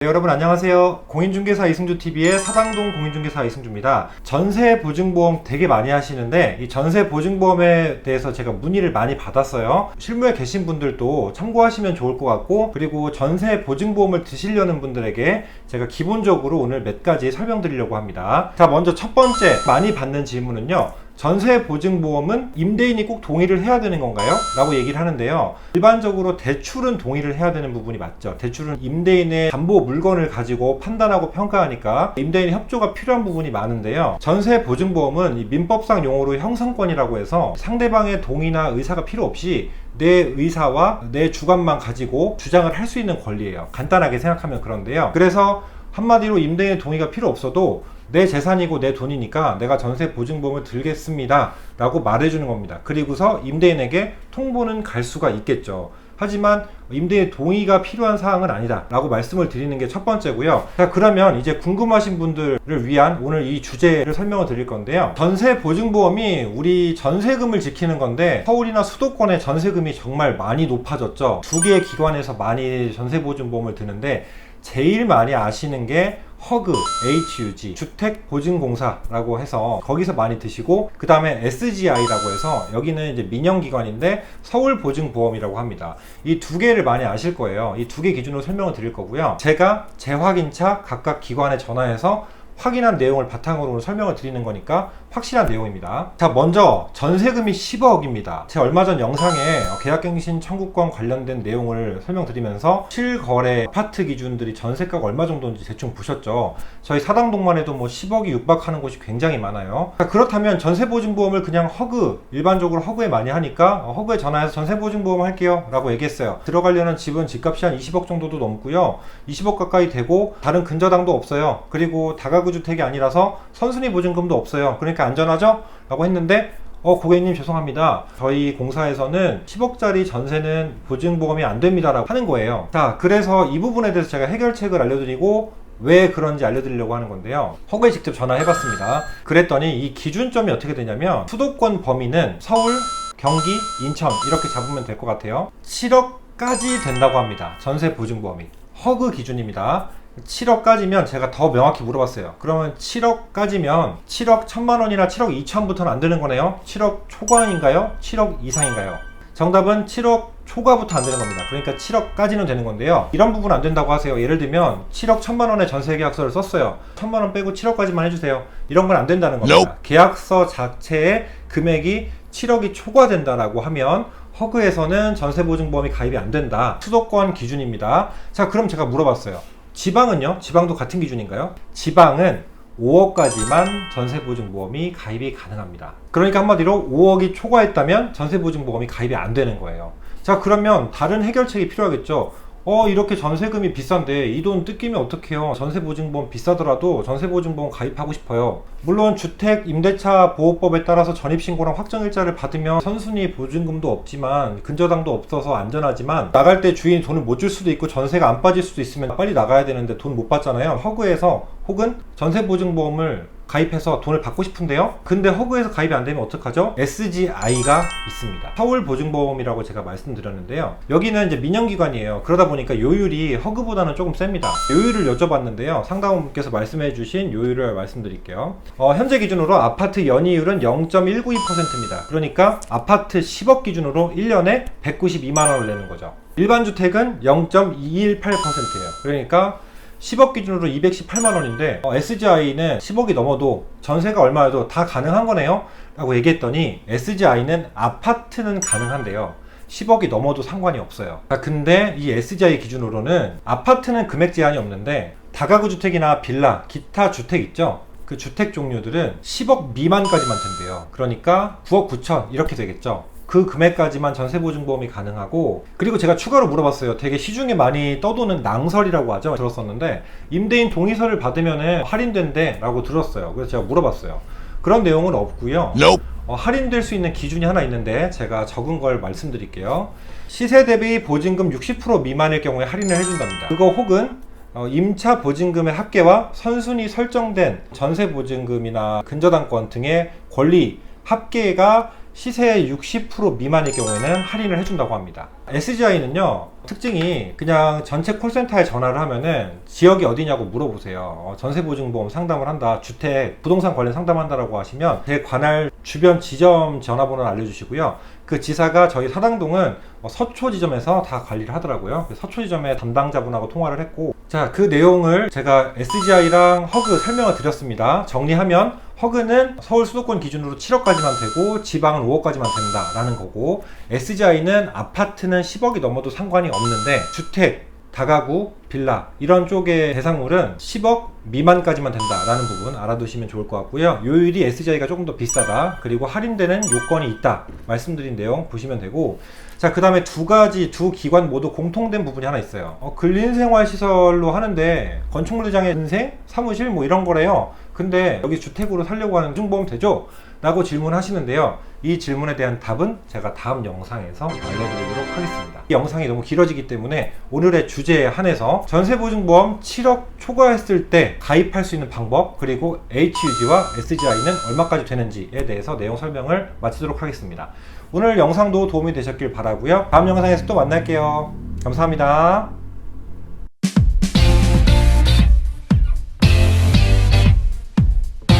네, 여러분 안녕하세요. 공인중개사 이승주TV의 사당동 공인중개사 이승주입니다. 전세보증보험 되게 많이 하시는데 이 전세보증보험에 대해서 제가 문의를 많이 받았어요. 실무에 계신 분들도 참고하시면 좋을 것 같고, 그리고 전세보증보험을 드시려는 분들에게 제가 기본적으로 오늘 몇 가지 설명드리려고 합니다. 자, 먼저 첫 번째 많이 받는 질문은요, 전세보증보험은 임대인이 꼭 동의를 해야 되는 건가요? 라고 얘기를 하는데요. 일반적으로 대출은 동의를 해야 되는 부분이 맞죠. 대출은 임대인의 담보 물건을 가지고 판단하고 평가하니까 임대인의 협조가 필요한 부분이 많은데요. 전세보증보험은 이 민법상 용어로 형성권이라고 해서 상대방의 동의나 의사가 필요 없이 내 의사와 내 주관만 가지고 주장을 할 수 있는 권리예요. 간단하게 생각하면 그런데요. 그래서 한마디로 임대인의 동의가 필요 없어도 내 재산이고 내 돈이니까 내가 전세보증보험을 들겠습니다 라고 말해주는 겁니다. 그리고서 임대인에게 통보는 갈 수가 있겠죠. 하지만 임대인의 동의가 필요한 사항은 아니다 라고 말씀을 드리는 게 첫 번째고요. 자, 그러면 이제 궁금하신 분들을 위한 오늘 이 주제를 설명을 드릴 건데요. 전세보증보험이 우리 전세금을 지키는 건데, 서울이나 수도권의 전세금이 정말 많이 높아졌죠. 두 개의 기관에서 많이 전세보증보험을 드는데 제일 많이 아시는 게 허그, HUG, 주택보증공사라고 해서 거기서 많이 드시고, 그 다음에 SGI라고 해서 여기는 이제 민영기관인데 서울보증보험이라고 합니다. 이 두 개를 많이 아실 거예요. 이 두 개 기준으로 설명을 드릴 거고요. 제가 재확인차 각각 기관에 전화해서 확인한 내용을 바탕으로 오늘 설명을 드리는 거니까 확실한 내용입니다. 자, 먼저 전세금이 10억입니다. 제가 얼마 전 영상에 계약갱신 청구권 관련된 내용을 설명드리면서 실거래 아파트 기준들이 전세가가 얼마 정도인지 대충 보셨죠. 저희 사당동만 해도 뭐 10억이 육박하는 곳이 굉장히 많아요. 자, 그렇다면 전세보증보험을 그냥 허그, 일반적으로 허그에 많이 하니까 허그에 전화해서 전세보증보험 할게요 라고 얘기했어요. 들어가려는 집은 집값이 한 20억 정도도 넘고요, 20억 가까이 되고 다른 근저당도 없어요. 그리고 다가구 주택이 아니라서 선순위 보증금도 없어요. 그러니까 안전하죠? 라고 했는데 고객님 죄송합니다, 저희 공사에서는 10억짜리 전세는 보증보험이 안 됩니다 라고 하는 거예요. 자, 그래서 이 부분에 대해서 제가 해결책을 알려드리고 왜 그런지 알려드리려고 하는 건데요. 허그에 직접 전화해봤습니다. 그랬더니 이 기준점이 어떻게 되냐면, 수도권 범위는 서울, 경기, 인천 이렇게 잡으면 될 것 같아요. 7억까지 된다고 합니다. 전세보증보험이. 허그 기준입니다. 7억까지면 제가 더 명확히 물어봤어요. 그러면 7억까지면 7억 1000만 원이나 7억 2천부터는 안 되는 거네요. 7억 초과인가요? 7억 이상인가요? 정답은 7억 초과부터 안 되는 겁니다. 그러니까 7억까지는 되는 건데요. 이런 부분 안 된다고 하세요. 예를 들면 7억 1000만 원의 전세계약서를 썼어요. 1000만 원 빼고 7억까지만 해주세요. 이런 건 안 된다는 겁니다. 계약서 자체의 금액이 7억이 초과된다라고 하면 허그에서는 전세보증보험이 가입이 안 된다. 수도권 기준입니다. 자, 그럼 제가 물어봤어요. 지방은요? 지방도 같은 기준인가요? 지방은 5억까지만 전세보증보험이 가입이 가능합니다. 그러니까 한마디로 5억이 초과했다면 전세보증보험이 가입이 안 되는 거예요. 자, 그러면 다른 해결책이 필요하겠죠. 이렇게 전세금이 비싼데 이 돈 뜯기면 어떡해요? 전세보증보험 비싸더라도 전세보증보험 가입하고 싶어요. 물론 주택 임대차 보호법에 따라서 전입신고랑 확정일자를 받으면 선순위 보증금도 없지만 근저당도 없어서 안전하지만, 나갈 때 주인이 돈을 못 줄 수도 있고 전세가 안 빠질 수도 있으면 빨리 나가야 되는데 돈 못 받잖아요. 허그에서 혹은 전세보증보험을 가입해서 돈을 받고 싶은데요, 근데 허그에서 가입이 안 되면 어떡하죠? SGI가 있습니다. 서울보증보험이라고 제가 말씀드렸는데요, 여기는 이제 민영기관이에요. 그러다 보니까 요율이 허그보다는 조금 셉니다. 요율을 여쭤봤는데요, 상담원분께서 말씀해 주신 요율을 말씀드릴게요. 현재 기준으로 아파트 연이율은 0.192%입니다. 그러니까 아파트 10억 기준으로 1년에 192만 원을 내는 거죠. 일반 주택은 0.218%예요. 그러니까 10억 기준으로 218만 원인데 SGI는 10억이 넘어도 전세가 얼마여도 다 가능한 거네요 라고 얘기했더니, SGI는 아파트는 가능한데요, 10억이 넘어도 상관이 없어요. 근데 이 SGI 기준으로는 아파트는 금액 제한이 없는데 다가구 주택이나 빌라, 기타 주택 있죠? 그 주택 종류들은 10억 미만까지만 된대요. 그러니까 9억 9천 이렇게 되겠죠. 그 금액까지만 전세보증보험이 가능하고, 그리고 제가 추가로 물어봤어요. 되게 시중에 많이 떠도는 낭설이라고 하죠, 들었었는데 임대인 동의서를 받으면 할인된대 라고 들었어요. 그래서 제가 물어봤어요. 그런 내용은 없고요. 할인될 수 있는 기준이 하나 있는데 제가 적은 걸 말씀드릴게요. 시세 대비 보증금 60% 미만일 경우에 할인을 해준답니다. 그거 혹은 임차 보증금의 합계와 선순위 설정된 전세보증금이나 근저당권 등의 권리 합계가 시세의 60% 미만일 경우에는 할인을 해준다고 합니다. SGI는요, 특징이 그냥 전체 콜센터에 전화를 하면은 지역이 어디냐고 물어보세요. 전세보증보험 상담을 한다, 주택, 부동산 관련 상담한다라고 하시면 제 관할 주변 지점 전화번호를 알려주시고요. 그 지사가 저희 사당동은 서초 지점에서 다 관리를 하더라고요. 서초 지점의 담당자분하고 통화를 했고, 자, 그 내용을 제가 SGI랑 허그 설명을 드렸습니다. 정리하면 허그는 서울 수도권 기준으로 7억까지만 되고 지방은 5억까지만 된다라는 거고, SGI는 아파트는 10억이 넘어도 상관이 없는데 주택, 다가구, 빌라 이런 쪽의 대상물은 10억 미만까지만 된다라는 부분 알아두시면 좋을 것 같고요. 요율이 SGI가 조금 더 비싸다, 그리고 할인되는 요건이 있다 말씀드린 내용 보시면 되고, 자, 그 다음에 두 기관 모두 공통된 부분이 하나 있어요. 근린생활시설로 하는데 건축물장의 은생, 사무실 뭐 이런 거래요. 근데 여기 주택으로 살려고 하는 보증보험 되죠? 라고 질문하시는데요. 이 질문에 대한 답은 제가 다음 영상에서 알려드리도록 하겠습니다. 이 영상이 너무 길어지기 때문에 오늘의 주제에 한해서 전세보증보험 7억 초과했을 때 가입할 수 있는 방법, 그리고 HUG와 SGI는 얼마까지 되는지에 대해서 내용 설명을 마치도록 하겠습니다. 오늘 영상도 도움이 되셨길 바라고요. 다음 영상에서 또 만날게요. 감사합니다.